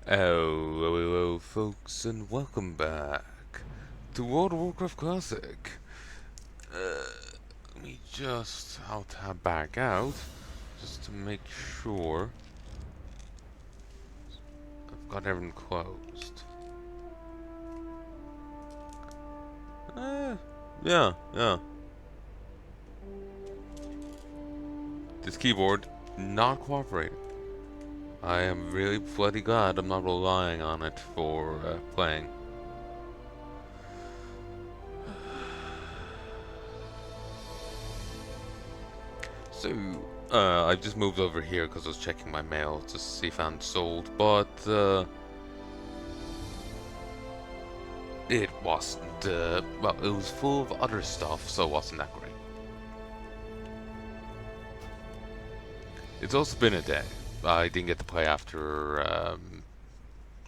Hello, folks, and welcome back to World of Warcraft Classic. Let me just I'll tab back out just to make sure I've got everything closed. Uh, yeah. This keyboard not cooperating. I am really bloody glad I'm not relying on it for playing. So, I just moved over here because I was checking my mail to see if I'm sold, but it wasn't. Well, it was full of other stuff, so it wasn't that great. It's also been a day. I didn't get to play after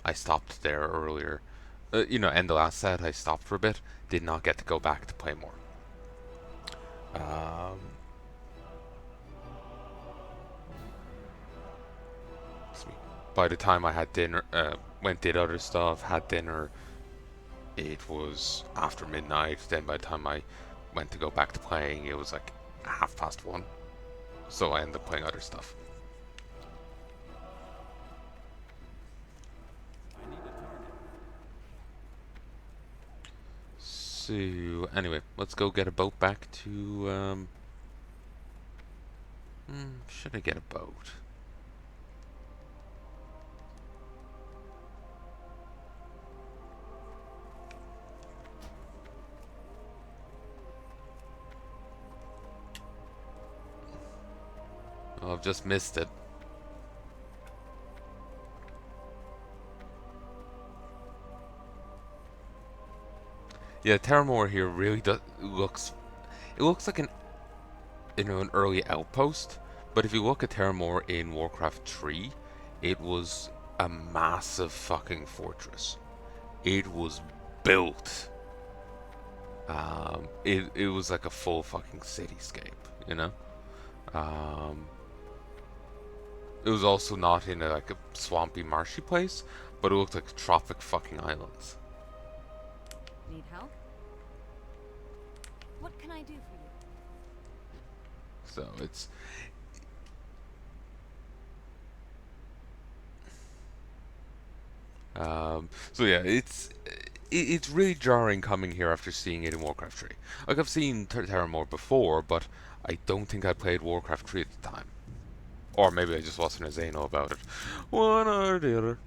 I stopped there earlier. And the last set I stopped for a bit. Did not get to go back to play more. Um, by the time I had dinner, went did other stuff, had dinner, it was after midnight. Then by the time I went to go back to playing, it was like 1:30. So I ended up playing other stuff. So anyway, let's go get a boat back to. Should I get a boat? Oh, I've just missed it. Yeah, Terramore here really does looks. It looks like an early outpost, but if you look at Terramore in Warcraft 3, it was a massive fucking fortress. It was built. It was like a full fucking cityscape, you know. Um, it was also not in like a swampy, marshy place, but it looked like tropic fucking islands. Need help? What can I do for you? So it's so yeah, it's really jarring coming here after seeing it in Warcraft 3. Like I've seen Terramore before, but I don't think I played Warcraft 3 at the time. Or maybe I just wasn't as anal about it. One or the other.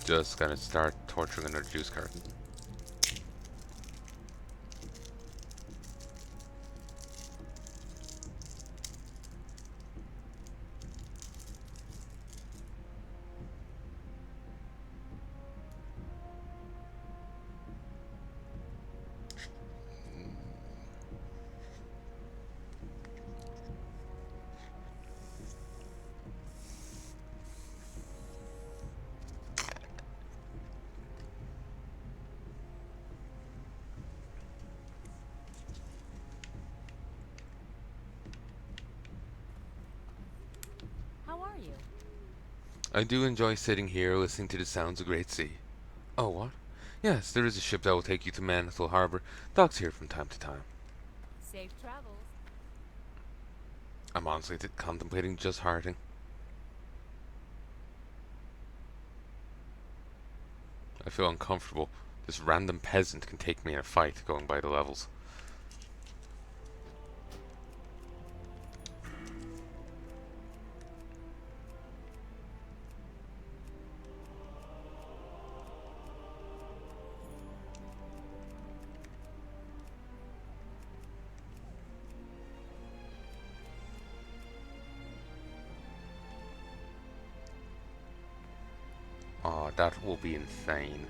Just gonna start torturing another juice carton. How are you? I do enjoy sitting here listening to the sounds of great sea. Oh, what? Yes, there is a ship that will take you to Manethil Harbor. Docks here from time to time. Safe travels. I'm honestly contemplating just hearting. I feel uncomfortable. This random peasant can take me in a fight going by the levels. Oh, that will be insane.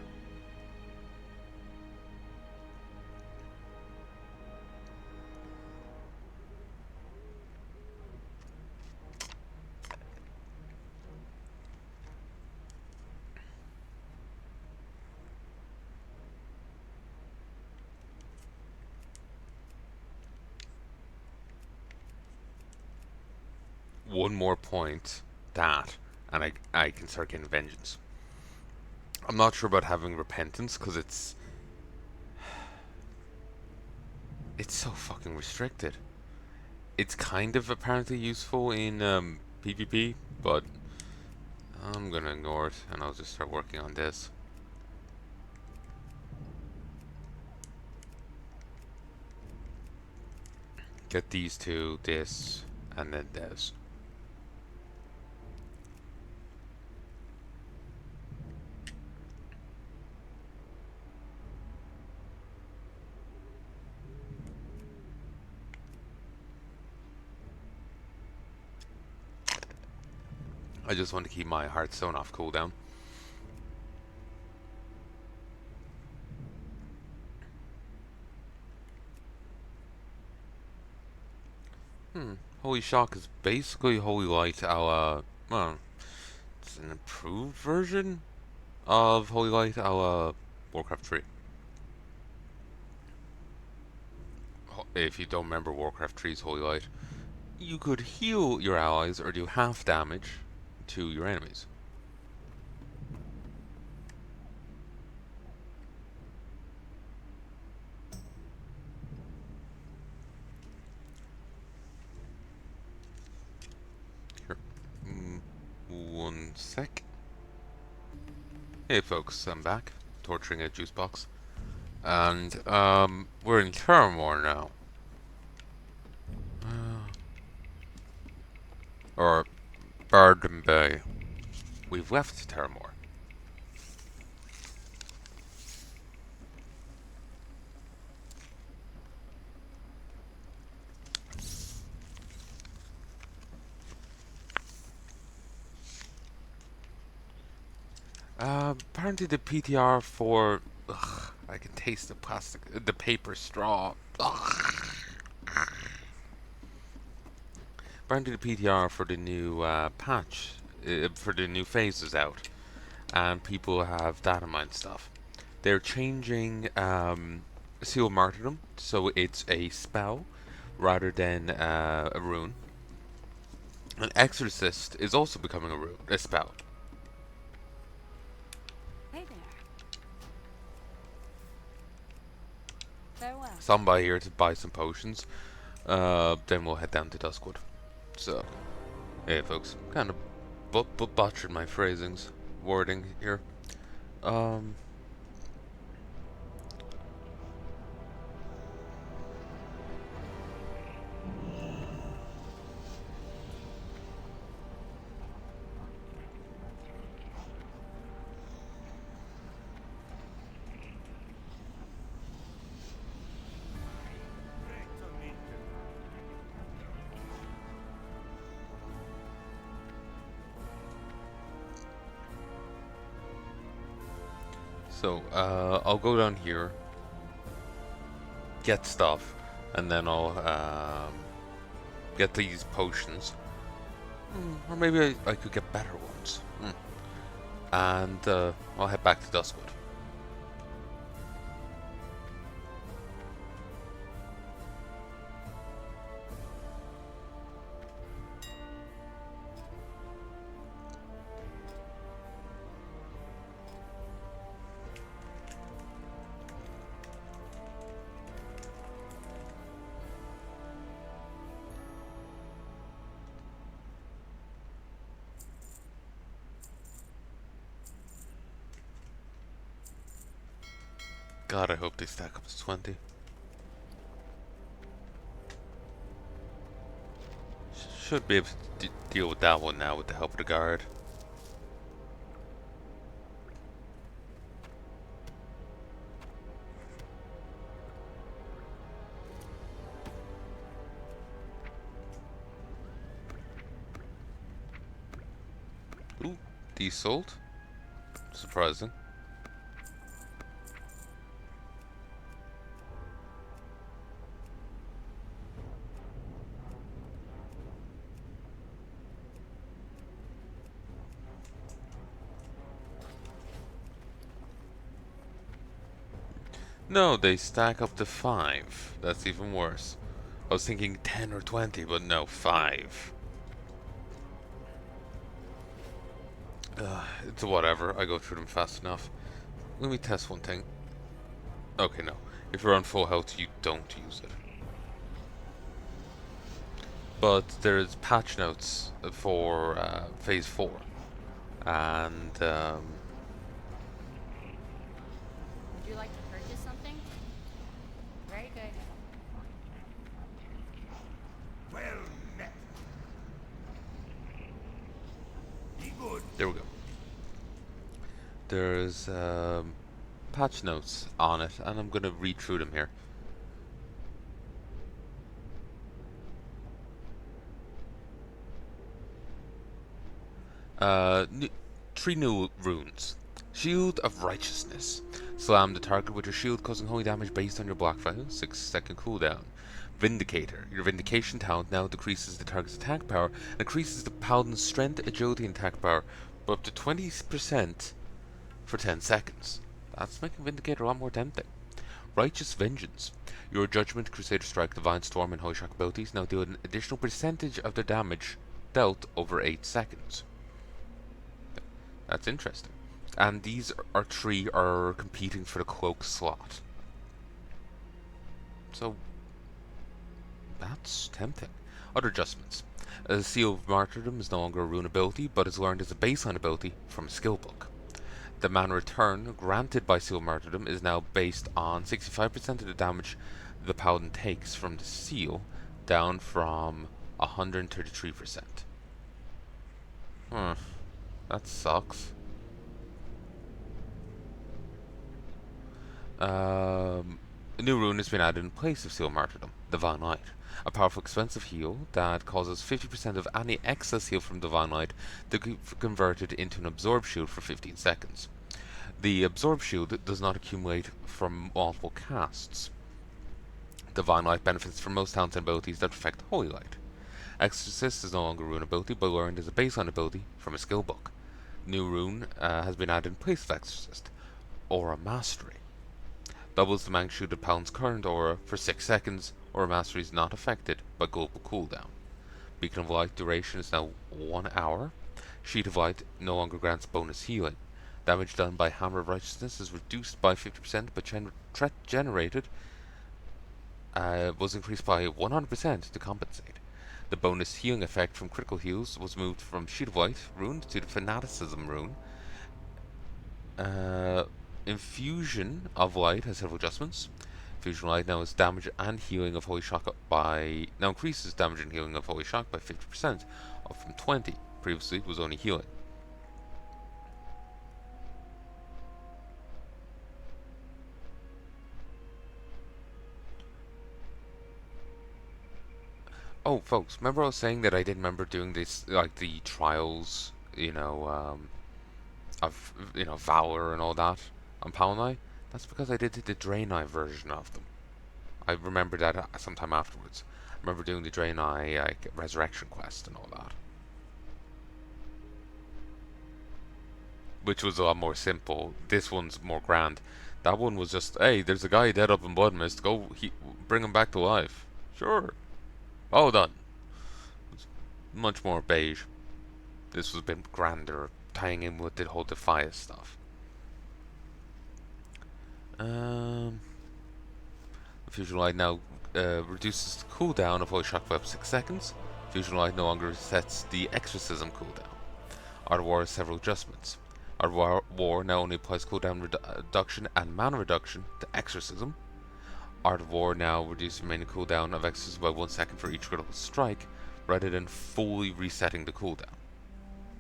One more point. That and I can start getting vengeance. I'm not sure about having repentance because it's so fucking restricted. It's kind of apparently useful in PvP, but I'm gonna ignore it and I'll just start working on this. Get these two, this, and then this. I just want to keep my Hearthstone off cooldown. Holy Shock is basically Holy Light well, it's an improved version of Holy Light Warcraft 3. If you don't remember Warcraft 3's Holy Light, you could heal your allies or do half damage to your enemies. Here. 1 sec. Hey folks, I'm back, torturing a juice box. And, we're in Terramore now. Or Barden Bay. We've left Terramore. Apparently the PTR for... Ugh, I can taste the plastic... The paper straw. Ugh. Apparently the PTR for the new patch, for the new phase is out. And people have data mine stuff. They're changing Seal of Martyrdom, so it's a spell rather than a rune. An Exorcist is also becoming a spell. Hey there. Farewell. Some by here to buy some potions. Then we'll head down to Duskwood. So, hey folks, kind of butchered my wording here. So, I'll go down here, get stuff, and then I'll get these potions. Or maybe I could get better ones. And I'll head back to Duskwood. God, I hope they stack up to 20. Should be able to deal with that one now with the help of the guard. Ooh, desold. Surprising. No, they stack up to 5. That's even worse. I was thinking 10 or 20, but no, 5. It's whatever. I go through them fast enough. Let me test one thing. Okay, no. If you're on full health, you don't use it. But there's patch notes for Phase 4. And, Would you like to purchase something? Very good. Well met. Be good. there we go. There's patch notes on it, and I'm going to read through them here. New, 3 new runes. Shield of Righteousness. Slam the target with your shield, causing holy damage based on your block value. 6-second cooldown. Vindicator. Your Vindication talent now decreases the target's attack power and increases the paladin's strength, agility, and attack power by up to 20% for 10 seconds. That's making Vindicator a lot more tempting. Righteous Vengeance. Your Judgment, Crusader Strike, Divine Storm, and Holy Shock abilities now deal an additional percentage of their damage dealt over 8 seconds. That's interesting. And these are 3 are competing for the cloak slot. So that's tempting. Other adjustments. Seal of Martyrdom is no longer a rune ability, but is learned as a baseline ability from a skill book. The mana return granted by Seal of Martyrdom is now based on 65% of the damage the paladin takes from the seal, down from 133%. That sucks. A new rune has been added in place of Seal Martyrdom, Divine Light. A powerful expensive heal that causes 50% of any excess heal from Divine Light to be converted into an Absorb Shield for 15 seconds. The Absorb Shield does not accumulate from multiple casts. Divine Light benefits from most talents and abilities that affect Holy Light. Exorcist is no longer a rune ability, but learned as a baseline ability from a skill book. New rune has been added in place of Exorcist, Aura Mastery. Doubles the magnitude of Palin's current aura for 6 seconds. Aura Mastery is not affected by global cooldown. Beacon of Light duration is now 1 hour. Sheet of Light no longer grants bonus healing. Damage done by Hammer of Righteousness is reduced by 50%, but threat generated was increased by 100% to compensate. The bonus healing effect from critical heals was moved from Sheet of Light rune to the Fanaticism rune. Infusion of Light has several adjustments. Infusion of Light now is damage and healing of Holy Shock now increases damage and healing of Holy Shock by 50%, up from 20. Previously it was only healing. Oh, folks, remember I was saying that I didn't remember doing this, like the trials, of Valor and all that on Palnai? That's because I did the Draenei version of them. I remember that sometime afterwards. I remember doing the Draenei like Resurrection quest and all that, which was a lot more simple. This one's more grand. That one was just, hey, there's a guy dead up in Bloodmist. Go, bring him back to life. Sure, all done. It's much more beige. This was a bit grander, tying in with the whole Defias stuff. Fusion Light now reduces the cooldown of Holy Shock by up to 6 seconds. Fusion Light no longer sets the Exorcism cooldown. Art of War has several adjustments. Art of War now only applies cooldown reduction and mana reduction to Exorcism. Art of War now reduces remaining cooldown of Exorcism by 1 second for each critical strike, rather than fully resetting the cooldown.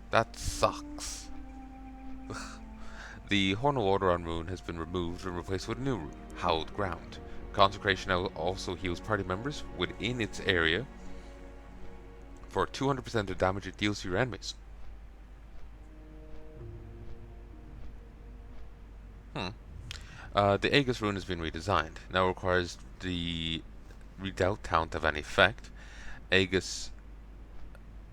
That sucks. The Hornal Order on rune has been removed and replaced with a new rune, Hallowed Ground. Consecration now also heals party members within its area for 200% of damage it deals to your enemies. The Aegis rune has been redesigned. Now requires the redoubt talent to have any effect. Aegis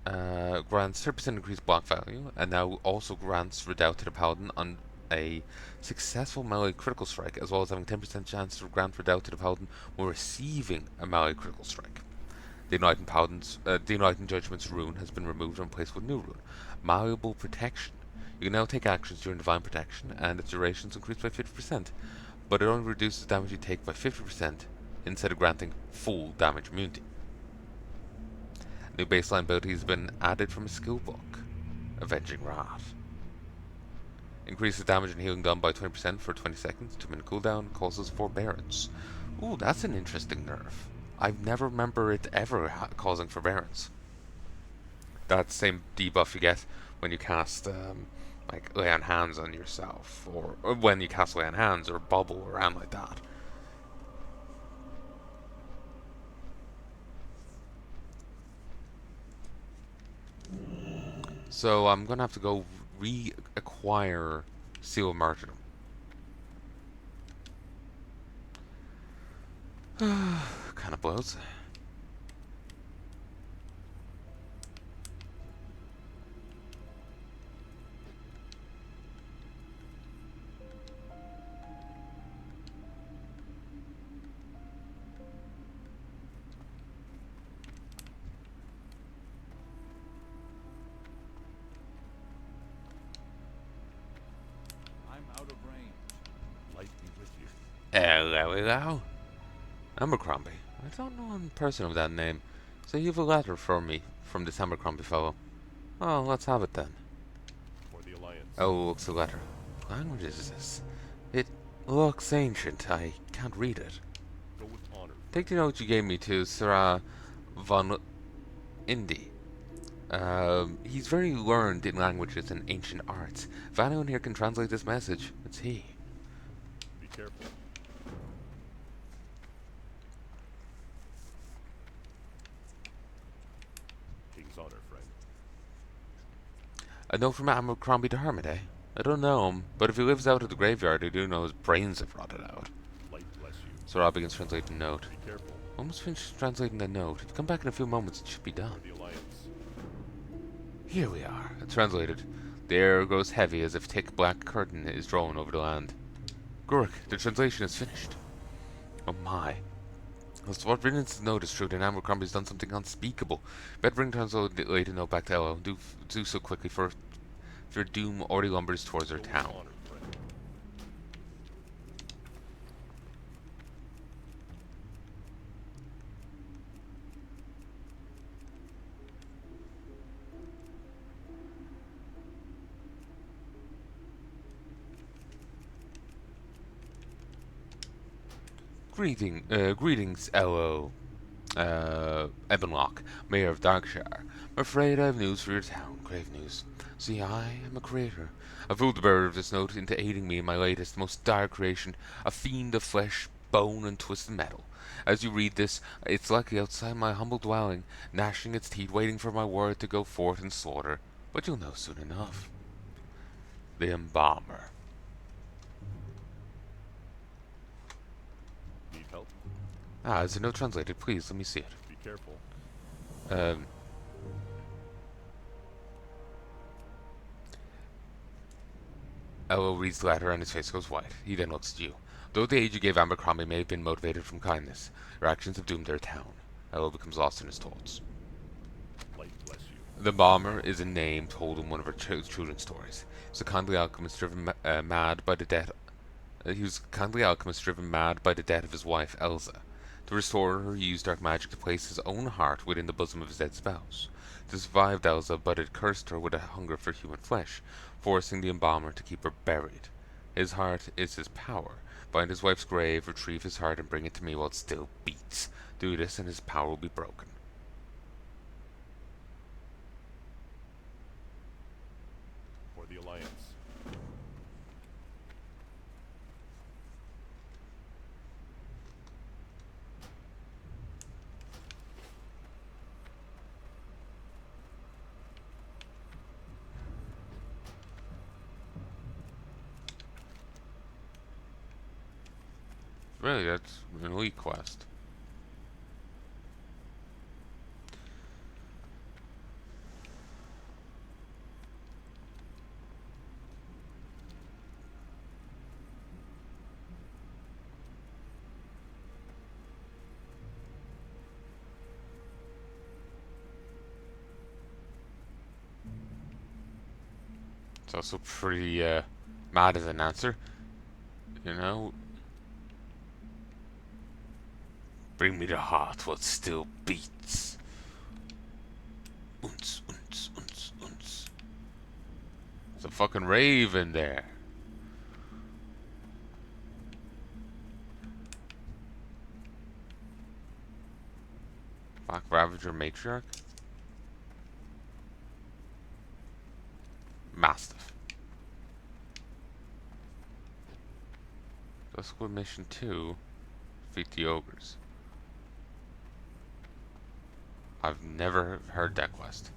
grants 30% increased block value, and now also grants redoubt to the paladin on a successful melee critical strike, as well as having 10% chance to grant redoubt to the paladin when receiving a melee critical strike. The Enlightened Judgment's rune has been removed and replaced with a new rune, Malleable Protection. You can now take actions during Divine Protection, and its duration is increased by 50%, but it only reduces damage you take by 50% instead of granting full damage immunity. New baseline ability has been added from a skill book, Avenging Wrath. Increases damage and healing done by 20% for 20 seconds, 2-minute cooldown, causes forbearance. Ooh, that's an interesting nerf. I never remember it ever causing forbearance. That same debuff you get when you cast, like, Lay on Hands on yourself, or when you cast Lay on Hands, or Bubble, or around like that. So I'm gonna have to go reacquire Seal of Martyrdom. Kind of blows. I'm out of range. Light be with you. Hello, hello. Abercrombie. I don't know one person of that name, so you have a letter for me from this Abercrombie fellow. Oh, let's have it then. For the Alliance. Oh, looks the letter. What language is this? It looks ancient. I can't read it. Go with honor. Take the note you gave me to Sir von Indy. He's very learned in languages and ancient arts. If anyone here can translate this message, it's he. Be careful. King's honor, friend. A note from Abercrombie to Hermit, eh? I don't know him, but if he lives out at the graveyard, I do know his brains have rotted out. Light bless you. So Rob begins translating the note. Be careful. Almost finished translating the note. If you come back in a few moments, it should be done. For the Alliance. Here we are. Translated. The air grows heavy as if a thick black curtain is drawn over the land. Guruk, the translation is finished. Oh my. As what written in this note is true, then Abercrombie's done something unspeakable. Better bring translated note back to Elo. Do so quickly, for your doom already lumbers towards our Go with town. honor, friend. Greetings, Elo. Ebonlock, Mayor of Darkshire. I'm afraid I have news for your town. Grave news. See, I am a creator. I fooled the bearer of this note into aiding me in my latest, most dire creation, a fiend of flesh, bone, and twisted metal. As you read this, it's likely outside my humble dwelling, gnashing its teeth, waiting for my word to go forth and slaughter. But you'll know soon enough. The Embalmer. Need help? Ah, is the note translated? Please, let me see it. Be careful. Elo reads the letter and his face goes white. He then looks at you. Though the aid you gave Abercrombie may have been motivated from kindness, your actions have doomed their town. Elo becomes lost in his thoughts. Light bless you. The Bomber is a name told in one of her children's stories. He was a kindly alchemist driven mad by the death. He was a kindly alchemist driven mad by the death of his wife Elsa. To restore her, he used dark magic to place his own heart within the bosom of his dead spouse. This survived Elsa, but it cursed her with a hunger for human flesh, forcing the Embalmer to keep her buried. His heart is his power. Find his wife's grave, retrieve his heart, and bring it to me while it still beats. Do this, and his power will be broken. For the Alliance. Really, that's an elite quest. It's also pretty mad as an answer. You know, bring me the heart what still beats. Unce, unce, unce, unce. There's a fucking rave in there. Fuck, Ravager Matriarch? Mastiff. Duskwood Mission 2. Defeat the Ogres. I've never heard that quest.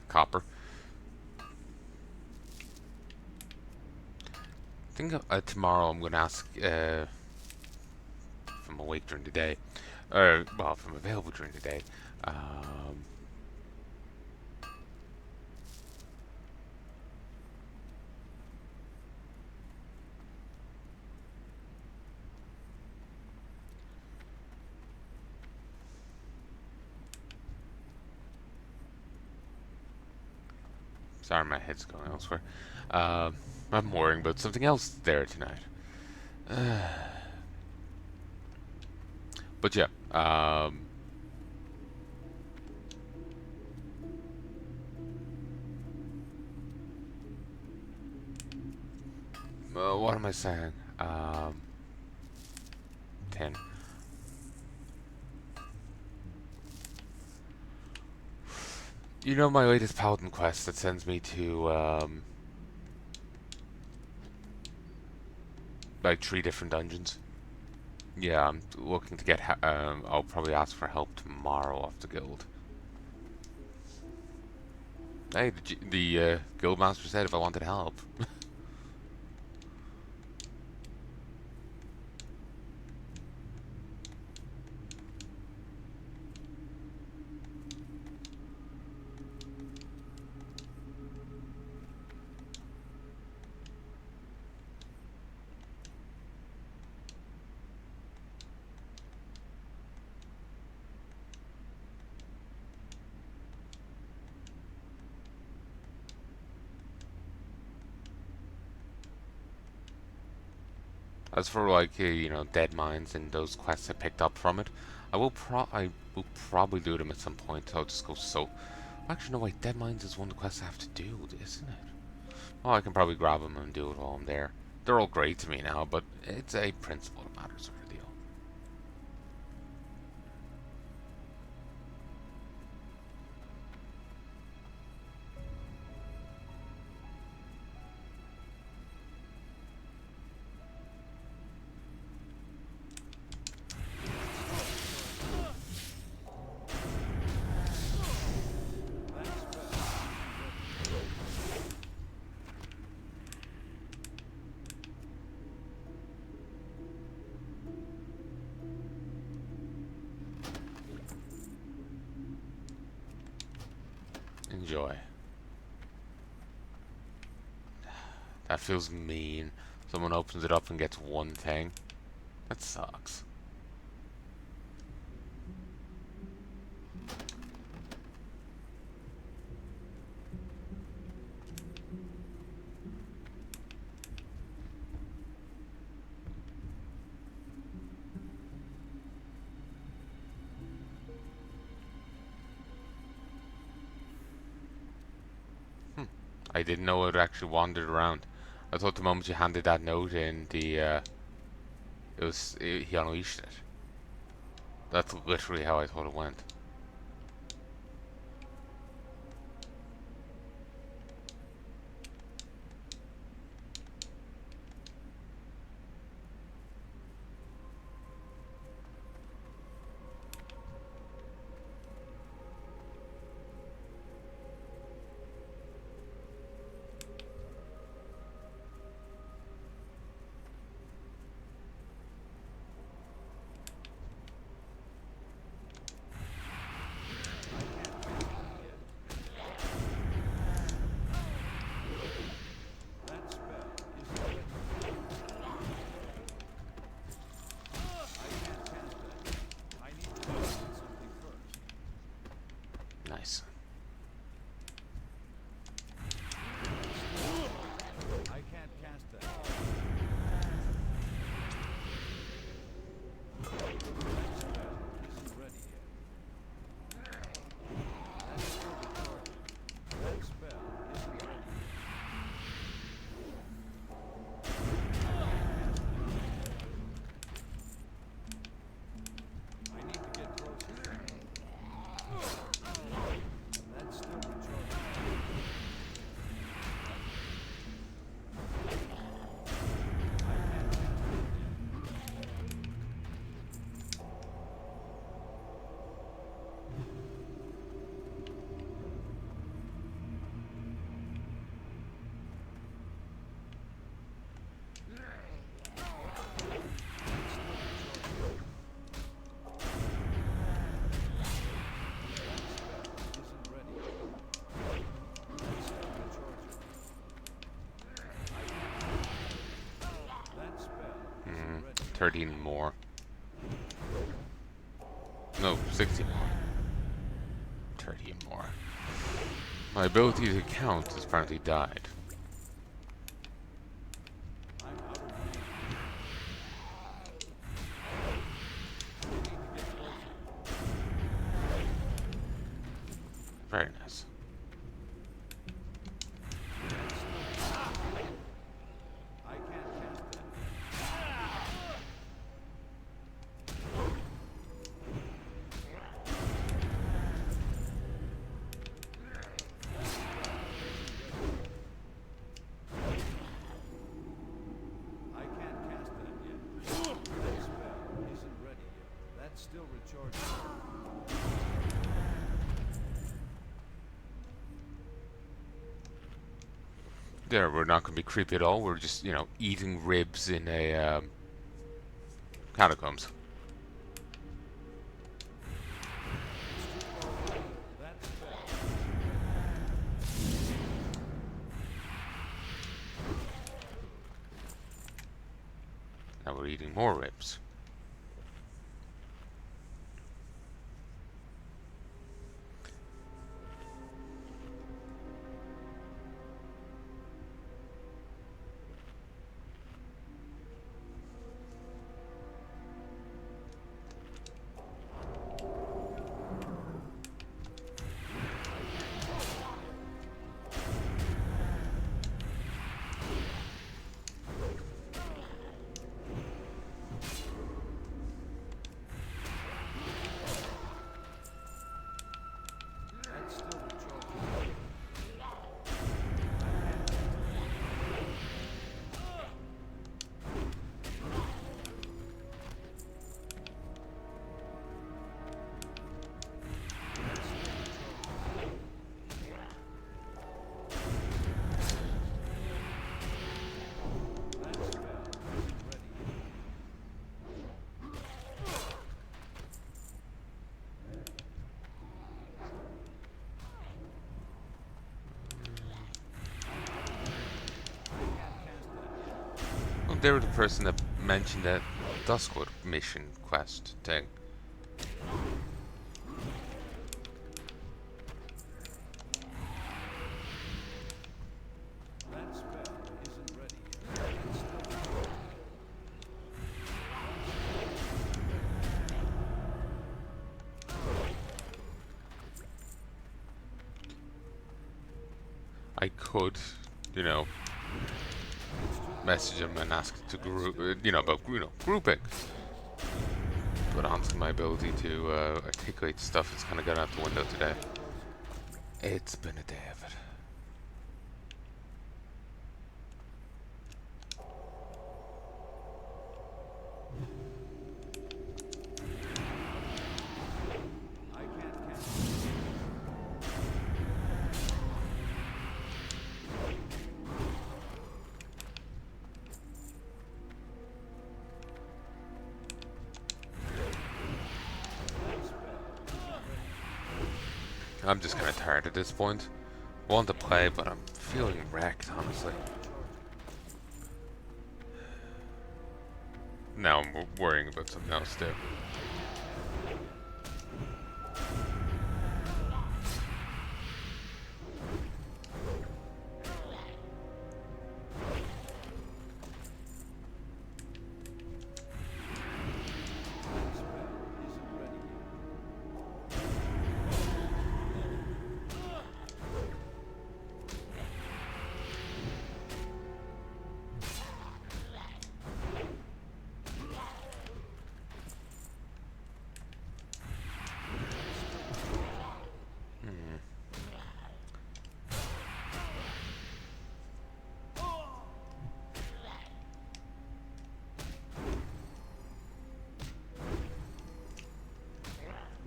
Copper. I think tomorrow I'm going to ask if I'm awake during the day. Well, if I'm available during the day. Sorry, my head's going elsewhere. I'm worrying about something else there tonight. But yeah, what am I saying? 10. You know my latest Paladin quest that sends me to, like 3 different dungeons? Yeah, I'm looking to get, I'll probably ask for help tomorrow off the guild. Hey, the guild master said if I wanted help. As for like you know, dead mines and those quests I picked up from it, I will probably do them at some point. I'll just go so. Actually, no wait, dead mines is one of the quests I have to do, isn't it? Well, I can probably grab them and do it while I'm there. They're all great to me now, but it's a principle that matters sort of deal. Enjoy. That feels mean. Someone opens it up and gets one thing. That sucks. I didn't know it actually wandered around. I thought the moment you handed that note in, he unleashed it. That's literally how I thought it went. 13 more. No, 16 more. 13 more. My ability to count has apparently died. I'm out of range. We need to get closer. Very nice. I can't cast that. I can't cast that yet. That spell isn't ready yet. That's still recharging. There, we're not going to be creepy at all. We're just, you know, eating ribs in a catacombs. That spell. Now we're eating more ribs. That's still recharging. That spell isn't ready yet. I can't cast that yet. Oh, they were the person that mentioned that Duskwood mission quest thing. That spell isn't ready yet. That's still recharging. I could, you know, message him and ask to group, you know, about, you know, grouping. But honestly, my ability to articulate stuff has kind of gone out the window today. It's been a day of it. I can't cast it. That spell isn't ready. I'm just kind of tired at this point. Want to play, but I'm feeling wrecked, honestly. Now I'm worrying about something else too. That spell isn't ready yet.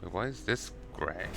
Wait, why is this gray?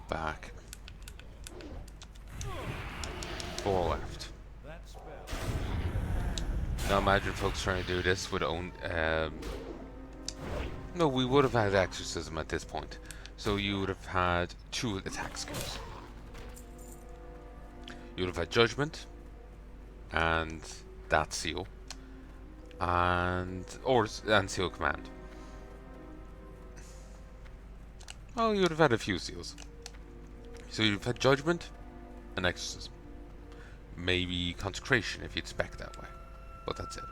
back. 4 left. That spell. Now imagine folks trying to do this with own. No, we would have had exorcism at this point, so you would have had 2 attack skills. You would have had judgment, and that seal, and seal command. Oh, you would have had a few seals. So you'd have had judgment and exorcism. Maybe consecration if you'd spec that way, but that's it.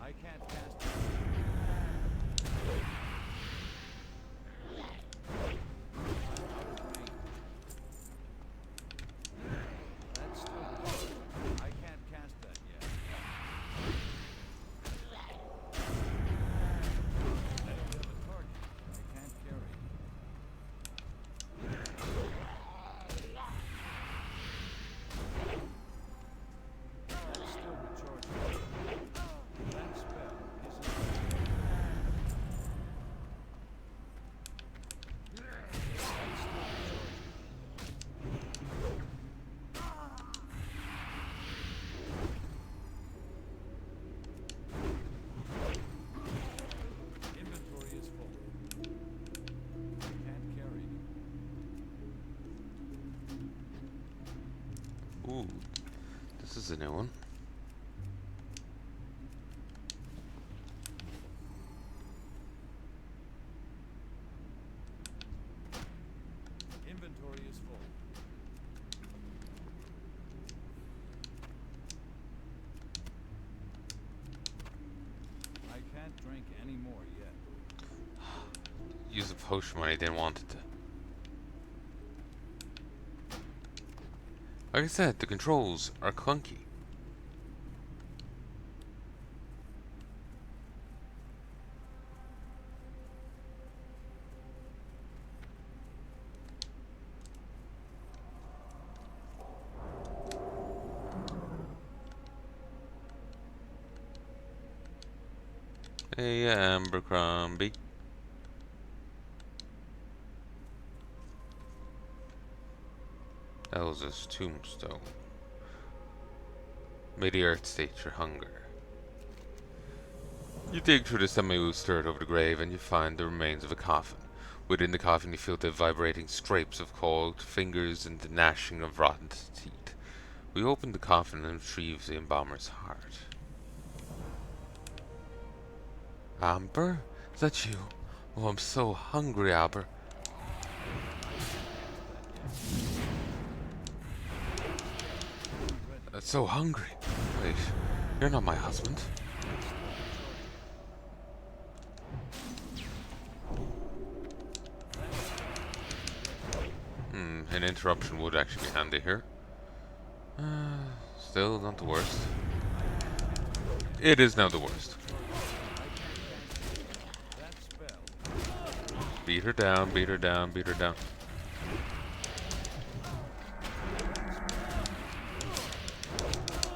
I can't cast it. That's still recharged. I can't cast that yet. I don't have a target. I can't carry it. That's still recharging. That spell isn't ready. That's still recharging. Inventory is full. I can't carry it. Ooh, this is a new one. Inventory is full. I can't drink any more yet. Use a potion when I didn't want it to. Like I said, the controls are clunky. Hey, Abercrombie. Elsa's tombstone. May the earth state your hunger. You dig through the semi-loose dirt over the grave and you find the remains of a coffin. Within the coffin you feel the vibrating scrapes of coiled fingers and the gnashing of rotten teeth. We open the coffin and retrieve the embalmer's heart. Amber? Is that you? Oh, I'm so hungry, Amber. I'm so hungry. Wait, you're not my husband. An interruption would actually be handy here. Still not the worst. It is now the worst. That spell. Beat her down, beat her down, beat her down.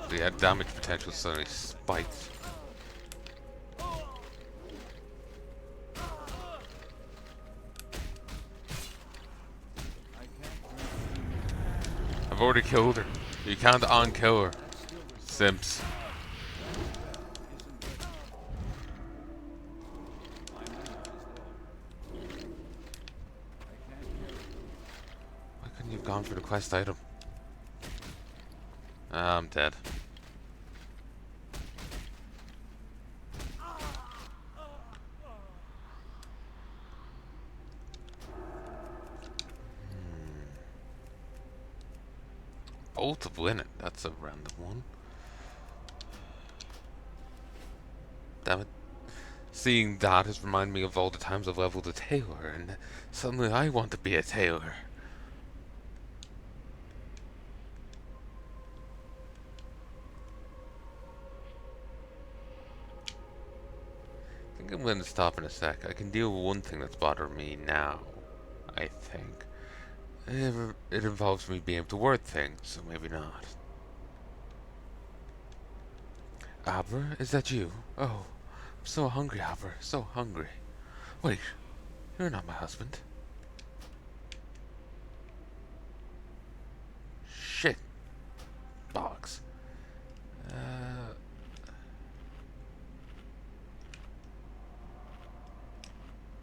The damage potential suddenly spikes. I can't drink anymore. I've already killed her. You can't on-kill her. Simps. Isn't ready. My memory is low. I can't carry it. Why couldn't you have gone for the quest item? Ah, I'm dead. Bolt of Linen, that's a random one. Damn it. Seeing that has reminded me of all the times I've leveled a tailor, and suddenly I want to be a tailor. I think think I'm going to stop in a sec. I can deal with one thing that's bothering me now, I think. It involves me being able to word things, so maybe not. Abra, is that you? Oh, I'm so hungry, Abra, so hungry. Wait, you're not my husband.